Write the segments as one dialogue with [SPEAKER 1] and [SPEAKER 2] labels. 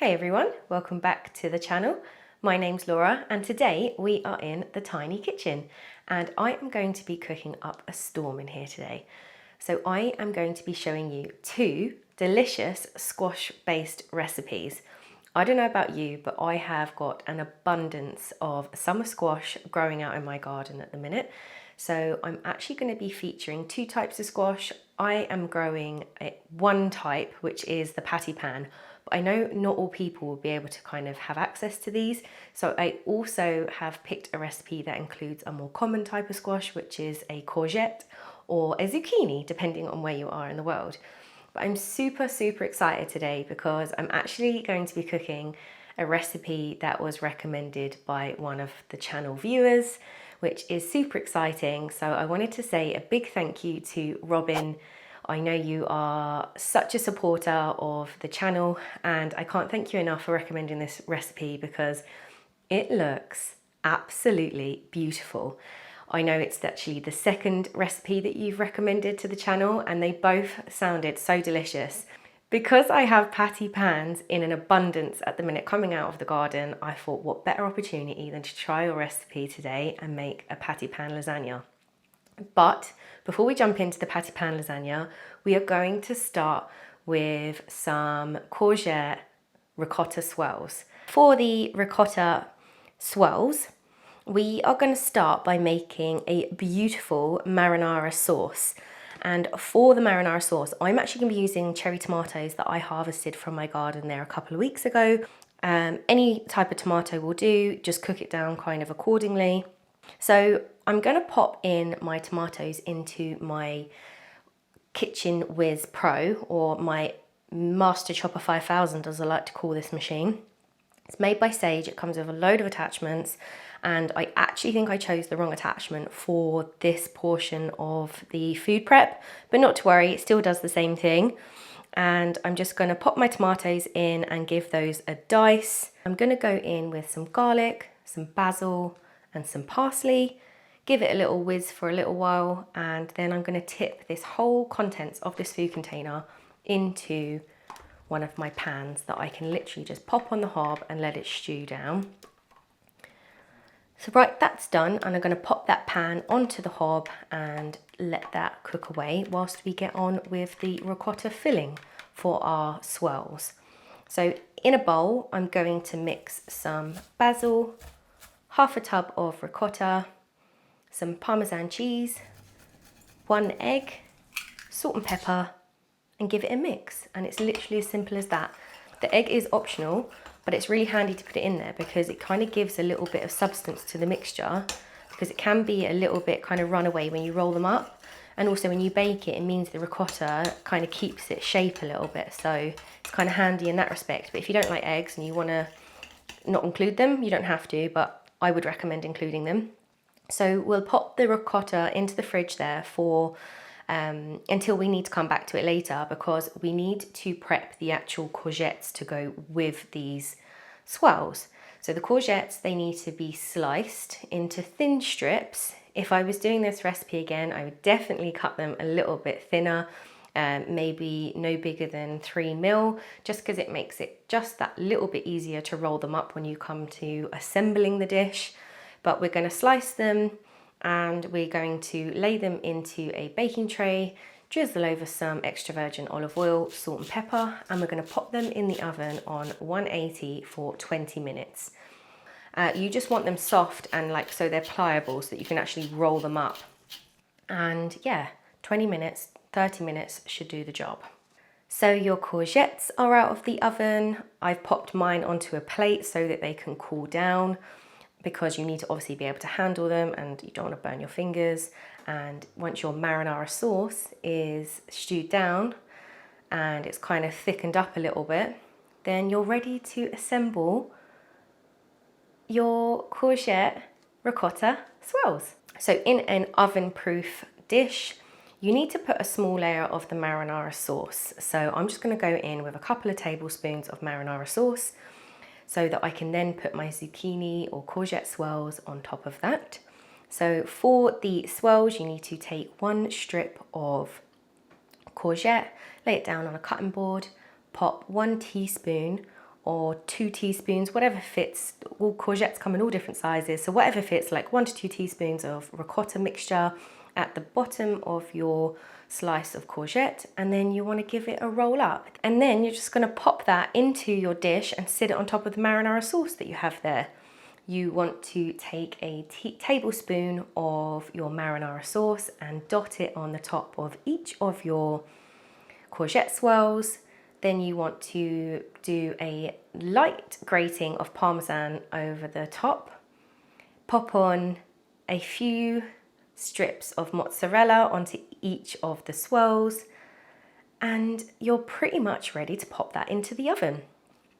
[SPEAKER 1] Hey everyone, welcome back to the channel. My name's Laura and today we are in the tiny kitchen and I am going to be cooking up a storm in here today. So I am going to be showing you two delicious squash based recipes. I don't know about you, but I have got an abundance of summer squash growing out in my garden at the minute. So I'm actually going to be featuring two types of squash. I am growing one type, which is the Pattypan. But I know not all people will be able to kind of have access to these. So I also have picked a recipe that includes a more common type of squash, which is a courgette or a zucchini, depending on where you are in the world. But I'm super excited today because I'm actually going to be cooking a recipe that was recommended by one of the channel viewers, which is super exciting. So I wanted to say a big thank you to Robin. I know you are such a supporter of the channel and I can't thank you enough for recommending this recipe because it looks absolutely beautiful. I know it's actually the second recipe that you've recommended to the channel and they both sounded so delicious. Because I have patty pans in an abundance at the minute coming out of the garden, I thought what better opportunity than to try your recipe today and make a Pattypan lasagna. But before we jump into the Pattypan lasagna, we are going to start with some courgette ricotta swirls. For the ricotta swirls, we are going to start by making a beautiful marinara sauce. And for the marinara sauce, I'm actually going to be using cherry tomatoes that I harvested from my garden there a couple of weeks ago. Any type of tomato will do, just cook it down kind of accordingly. So I'm going to pop in my tomatoes into my Kitchen Whiz Pro, or my Master Chopper 5000 as I like to call this machine. It's made by Sage, it comes with a load of attachments, and I actually think I chose the wrong attachment for this portion of the food prep, but not to worry, it still does the same thing. And I'm just going to pop my tomatoes in and give those a dice. I'm going to go in with some garlic, some basil and some parsley, give it a little whiz for a little while, and then I'm going to tip this whole contents of this food container into one of my pans that I can literally just pop on the hob and let it stew down. So right, that's done, and I'm going to pop that pan onto the hob and let that cook away whilst we get on with the ricotta filling for our swirls. So in a bowl, I'm going to mix some basil, half a tub of ricotta, some Parmesan cheese, 1 egg, salt and pepper, and give it a mix. And it's literally as simple as that. The egg is optional, but it's really handy to put it in there because it kind of gives a little bit of substance to the mixture, because it can be a little bit kind of runaway when you roll them up. And also when you bake it, it means the ricotta kind of keeps its shape a little bit. So it's kind of handy in that respect. But if you don't like eggs and you want to not include them, you don't have to, but I would recommend including them. So we'll pop the ricotta into the fridge there for until we need to come back to it later, because we need to prep the actual courgettes to go with these swirls. So the courgettes, they need to be sliced into thin strips. If I was doing this recipe again, I would definitely cut them a little bit thinner, maybe no bigger than 3 mil, just because it makes it just that little bit easier to roll them up when you come to assembling the dish. But we're going to slice them and we're going to lay them into a baking tray, drizzle over some extra virgin olive oil, salt and pepper, and we're going to pop them in the oven on 180 for 20 minutes. You just want them soft and so they're pliable so that you can actually roll them up. And yeah, 20 minutes, 30 minutes should do the job. So your courgettes are out of the oven. I've popped mine onto a plate so that they can cool down, because you need to obviously be able to handle them and you don't want to burn your fingers. And once your marinara sauce is stewed down and it's kind of thickened up a little bit, then you're ready to assemble your courgette ricotta swirls. So in an oven-proof dish, you need to put a small layer of the marinara sauce. So I'm just going to go in with a couple of tablespoons of marinara sauce, so that I can then put my zucchini or courgette swirls on top of that. So for the swirls, you need to take 1 strip of courgette, lay it down on a cutting board, pop 1 teaspoon or 2 teaspoons, whatever fits. All courgettes come in all different sizes, so whatever fits, like 1 to 2 teaspoons of ricotta mixture at the bottom of your slice of courgette, and then you want to give it a roll up. And then you're just going to pop that into your dish and sit it on top of the marinara sauce that you have there. You want to take a tablespoon of your marinara sauce and dot it on the top of each of your courgette swirls. Then you want to do a light grating of Parmesan over the top. Pop on a few strips of mozzarella onto each of the swirls, and you're pretty much ready to pop that into the oven.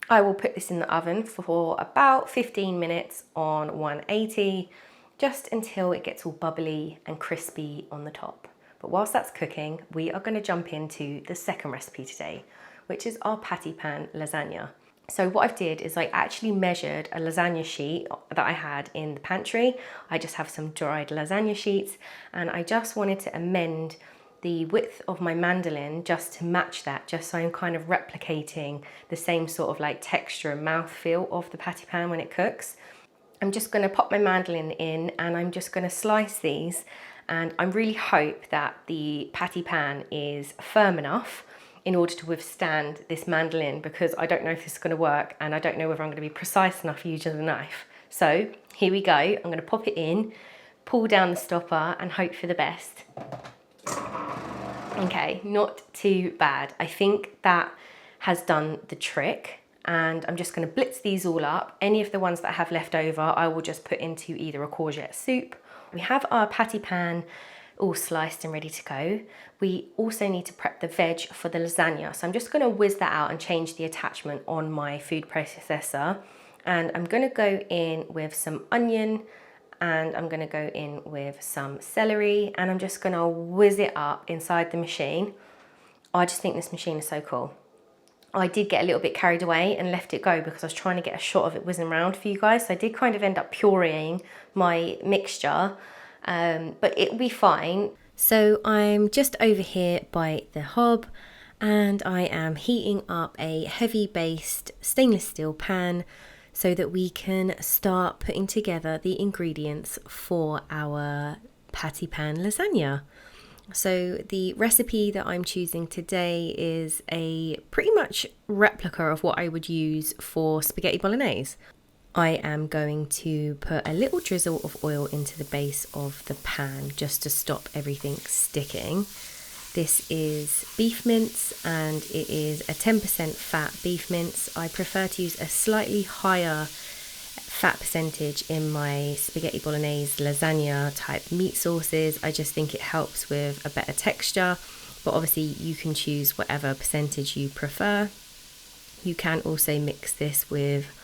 [SPEAKER 1] I will put this in the oven for about 15 minutes on 180, just until it gets all bubbly and crispy on the top. But whilst that's cooking, we are going to jump into the second recipe today, which is our Pattypan lasagna. So what I did is I actually measured a lasagna sheet that I had in the pantry. I just have some dried lasagna sheets, and I just wanted to amend the width of my mandolin just to match that, just so I'm kind of replicating the same sort of like texture and mouthfeel of the Pattypan when it cooks. I'm just going to pop my mandolin in, and I'm just going to slice these, and I really hope that the Pattypan is firm enough in order to withstand this mandolin, because I don't know if this is going to work, and I don't know whether I'm going to be precise enough using the knife. So here we go. I'm going to pop it in, pull down the stopper, and hope for the best. Okay, not too bad. I think that has done the trick, and I'm just going to blitz these all up. Any of the ones that I have left over, I will just put into either a courgette soup. We have our Pattypan all sliced and ready to go. We also need to prep the veg for the lasagna. So I'm just going to whiz that out and change the attachment on my food processor. And I'm going to go in with some onion, and I'm going to go in with some celery, and I'm just going to whiz it up inside the machine. I just think this machine is so cool. I did get a little bit carried away and left it go because I was trying to get a shot of it whizzing around for you guys. So I did kind of end up pureeing my mixture, but it'll be fine. So I'm just over here by the hob, and I am heating up a heavy based stainless steel pan so that we can start putting together the ingredients for our Pattypan lasagna. So the recipe that I'm choosing today is a pretty much replica of what I would use for spaghetti bolognese. I am going to put a little drizzle of oil into the base of the pan just to stop everything sticking. This is beef mince, and it is a 10% fat beef mince. I prefer to use a slightly higher fat percentage in my spaghetti bolognese lasagna type meat sauces. I just think it helps with a better texture, but obviously you can choose whatever percentage you prefer. You can also mix this with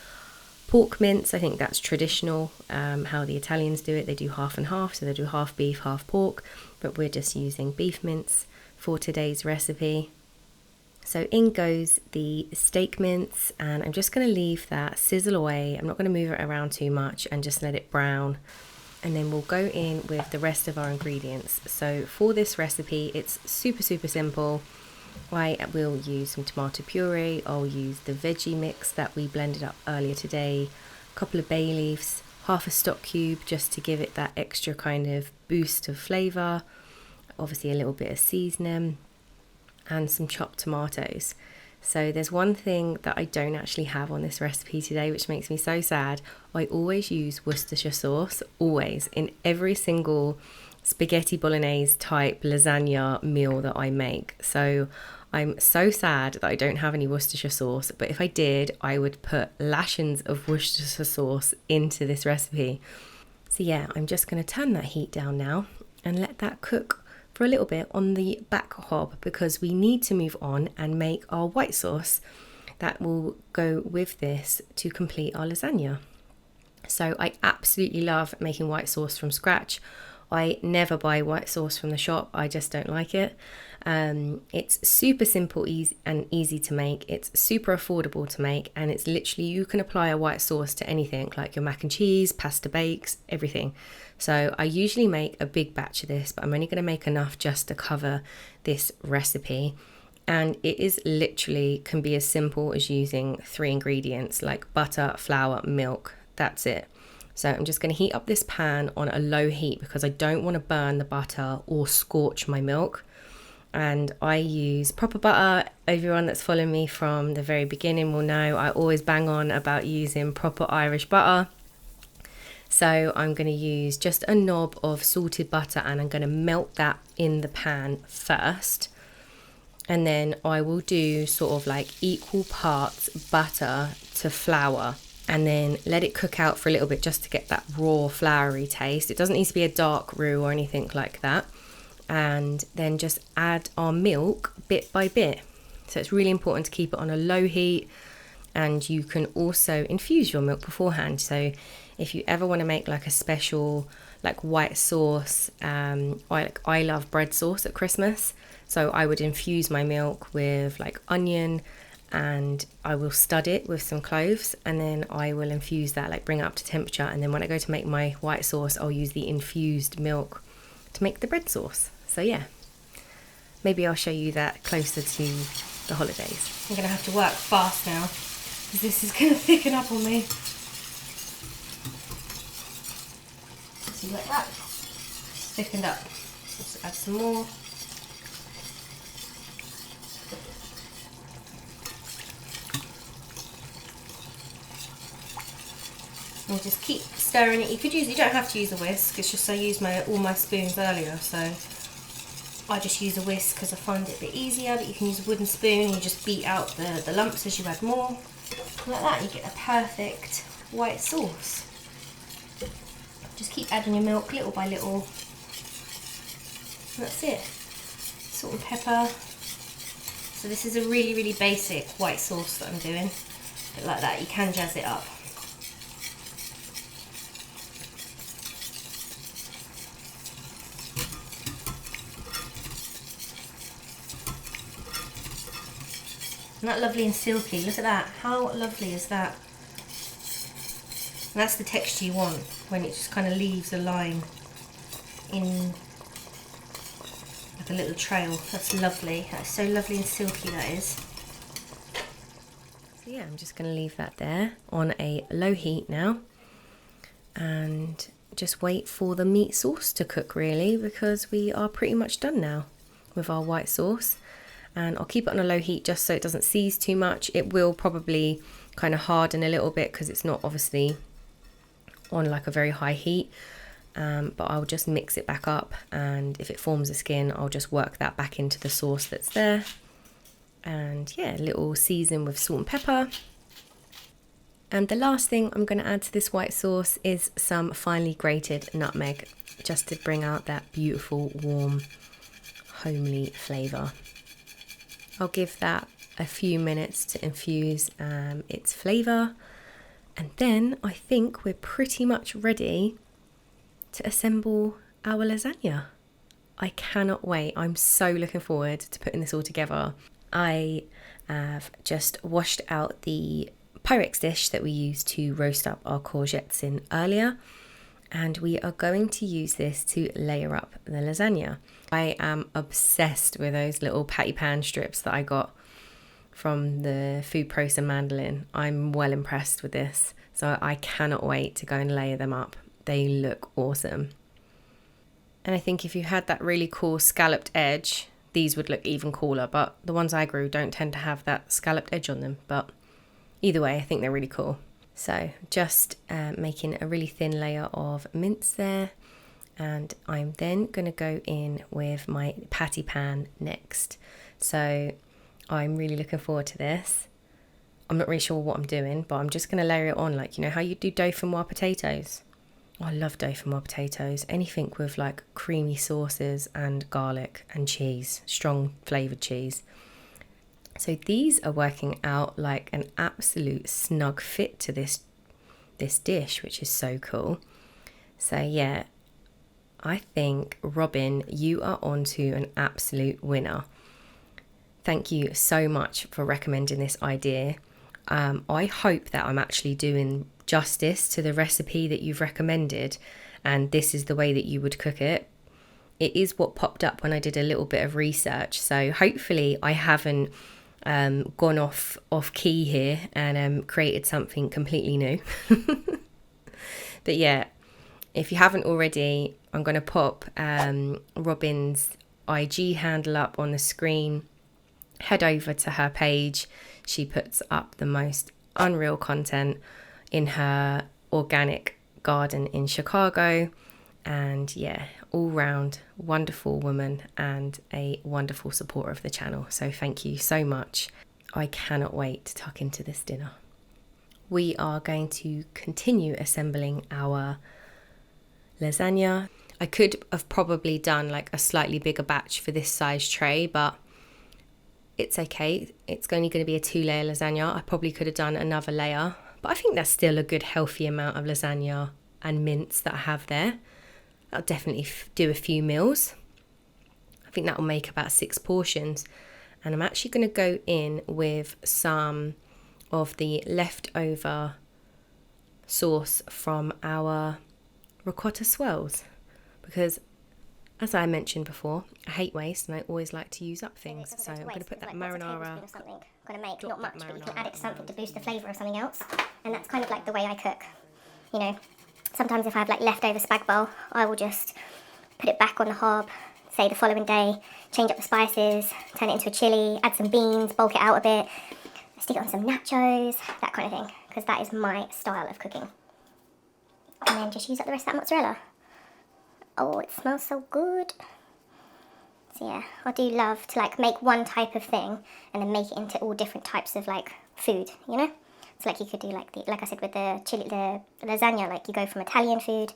[SPEAKER 1] pork mince. I think that's traditional, how the Italians do it. They do half and half, so they do half beef, half pork, but we're just using beef mince for today's recipe. So in goes the steak mince, and I'm just going to leave that sizzle away. I'm not going to move it around too much and just let it brown. And then we'll go in with the rest of our ingredients. So for this recipe, it's super simple. I will use some tomato puree. I'll use the veggie mix that we blended up earlier today, a couple of bay leaves, half a stock cube just to give it that extra kind of boost of flavour, obviously a little bit of seasoning, and some chopped tomatoes. So there's one thing that I don't actually have on this recipe today, which makes me so sad. I always use Worcestershire sauce, always, in every single spaghetti bolognese type lasagna meal that I make. So I'm so sad that I don't have any Worcestershire sauce, but if I did, I would put lashings of Worcestershire sauce into this recipe. So yeah, I'm just going to turn that heat down now and let that cook for a little bit on the back hob, because we need to move on and make our white sauce that will go with this to complete our lasagna. So I absolutely love making white sauce from scratch. I never buy white sauce from the shop. I just don't like it. It's super simple and easy to make. It's super affordable to make, and it's literally, you can apply a white sauce to anything, like your mac and cheese, pasta bakes, everything. So I usually make a big batch of this, but I'm only going to make enough just to cover this recipe. And it is literally can be as simple as using 3 ingredients like butter, flour, milk. That's it. So I'm just going to heat up this pan on a low heat because I don't want to burn the butter or scorch my milk. And I use proper butter. Everyone that's followed me from the very beginning will know I always bang on about using proper Irish butter. So I'm going to use just a knob of salted butter and I'm going to melt that in the pan first. And then I will do sort of like equal parts butter to flour and then let it cook out for a little bit just to get that raw floury taste. It doesn't need to be a dark roux or anything like that. And then just add our milk bit by bit. So it's really important to keep it on a low heat, and you can also infuse your milk beforehand. So if you ever want to make like a special like white sauce, I love bread sauce at Christmas. So I would infuse my milk with like onion and I will stud it with some cloves, and then I will infuse that, like bring it up to temperature. And then when I go to make my white sauce, I'll use the infused milk to make the bread sauce. So yeah, maybe I'll show you that closer to the holidays. I'm gonna have to work fast now because this is gonna thicken up on me. See, like that, it's thickened up. Let's add some more. And just keep stirring it. You don't have to use a whisk. It's just I used all my spoons earlier, so I just use a whisk because I find it a bit easier. But you can use a wooden spoon and you just beat out the lumps as you add more. Like that, you get a perfect white sauce. Just keep adding your milk little by little. And that's it. Salt and pepper. So this is a really, really basic white sauce that I'm doing. But like that, you can jazz it up. Isn't that lovely and silky? Look at that. How lovely is that? And that's the texture you want, when it just kind of leaves a line in like a little trail. That's lovely. That's so lovely and silky, that is. So yeah, I'm just going to leave that there on a low heat now and just wait for the meat sauce to cook, really, because we are pretty much done now with our white sauce. And I'll keep it on a low heat just so it doesn't seize too much. It will probably kind of harden a little bit because it's not obviously on like a very high heat, but I'll just mix it back up, and if it forms a skin, I'll just work that back into the sauce that's there. And yeah, a little season with salt and pepper. And the last thing I'm going to add to this white sauce is some finely grated nutmeg, just to bring out that beautiful, warm, homely flavour. I'll give that a few minutes to infuse its flavour, and then I think we're pretty much ready to assemble our lasagna. I cannot wait. I'm so looking forward to putting this all together. I have just washed out the Pyrex dish that we used to roast up our courgettes in earlier, and we are going to use this to layer up the lasagna. I am obsessed with those little Pattypan strips that I got from the food processor Mandolin. I'm well impressed with this, so I cannot wait to go and layer them up. They look awesome. And I think if you had that really cool scalloped edge, these would look even cooler, but the ones I grew don't tend to have that scalloped edge on them. But either way, I think they're really cool. So just making a really thin layer of mince there. And I'm then going to go in with my Pattypan next. So I'm really looking forward to this. I'm not really sure what I'm doing, but I'm just going to layer it on, like, you know how you do dauphinoise potatoes? I love dauphinoise potatoes. Anything with like creamy sauces and garlic and cheese, strong flavoured cheese. So these are working out like an absolute snug fit to this dish, which is so cool. So yeah, I think, Robin, you are onto an absolute winner. Thank you so much for recommending this idea. I hope that I'm actually doing justice to the recipe that you've recommended, and this is the way that you would cook it. it is what popped up when I did a little bit of research. So hopefully I haven't gone off key here and created something completely new. But yeah, if you haven't already, I'm going to pop Robin's IG handle up on the screen. Head over to her page. She puts up the most unreal content in her organic garden in Chicago. And yeah, all round wonderful woman and a wonderful supporter of the channel. So thank you so much. I cannot wait to tuck into this dinner. We are going to continue assembling our lasagna. I could have probably done like a slightly bigger batch for this size tray, but it's okay. It's only going to be a 2-layer lasagna. I probably could have done another layer, but I think that's still a good healthy amount of lasagna and mince that I have there. I'll definitely do a few meals. I think that will make about 6 portions. And I'm actually going to go in with some of the leftover sauce from our Ricotta Swirls. Because, as I mentioned before, I hate waste and I always like to use up things. So I'm going to put that marinara.
[SPEAKER 2] I'm going to make not much, but you can add it to something to boost the flavour of something else. And that's kind of like the way I cook, you know. Sometimes if I have like leftover spag bowl, I will just put it back on the hob, say the following day, change up the spices, turn it into a chili, add some beans, bulk it out a bit, stick it on some nachos, that kind of thing, because that is my style of cooking. And then just use up the rest of that mozzarella. Oh, it smells so good. So yeah, I do love to like make one type of thing and then make it into all different types of like food, you know? So like you could do like I said with the chili, the lasagna, like you go from Italian food,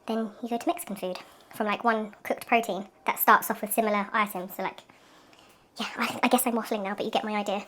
[SPEAKER 2] then you go to Mexican food from like one cooked protein that starts off with similar items. So like, yeah, I guess I'm waffling now, but you get my idea.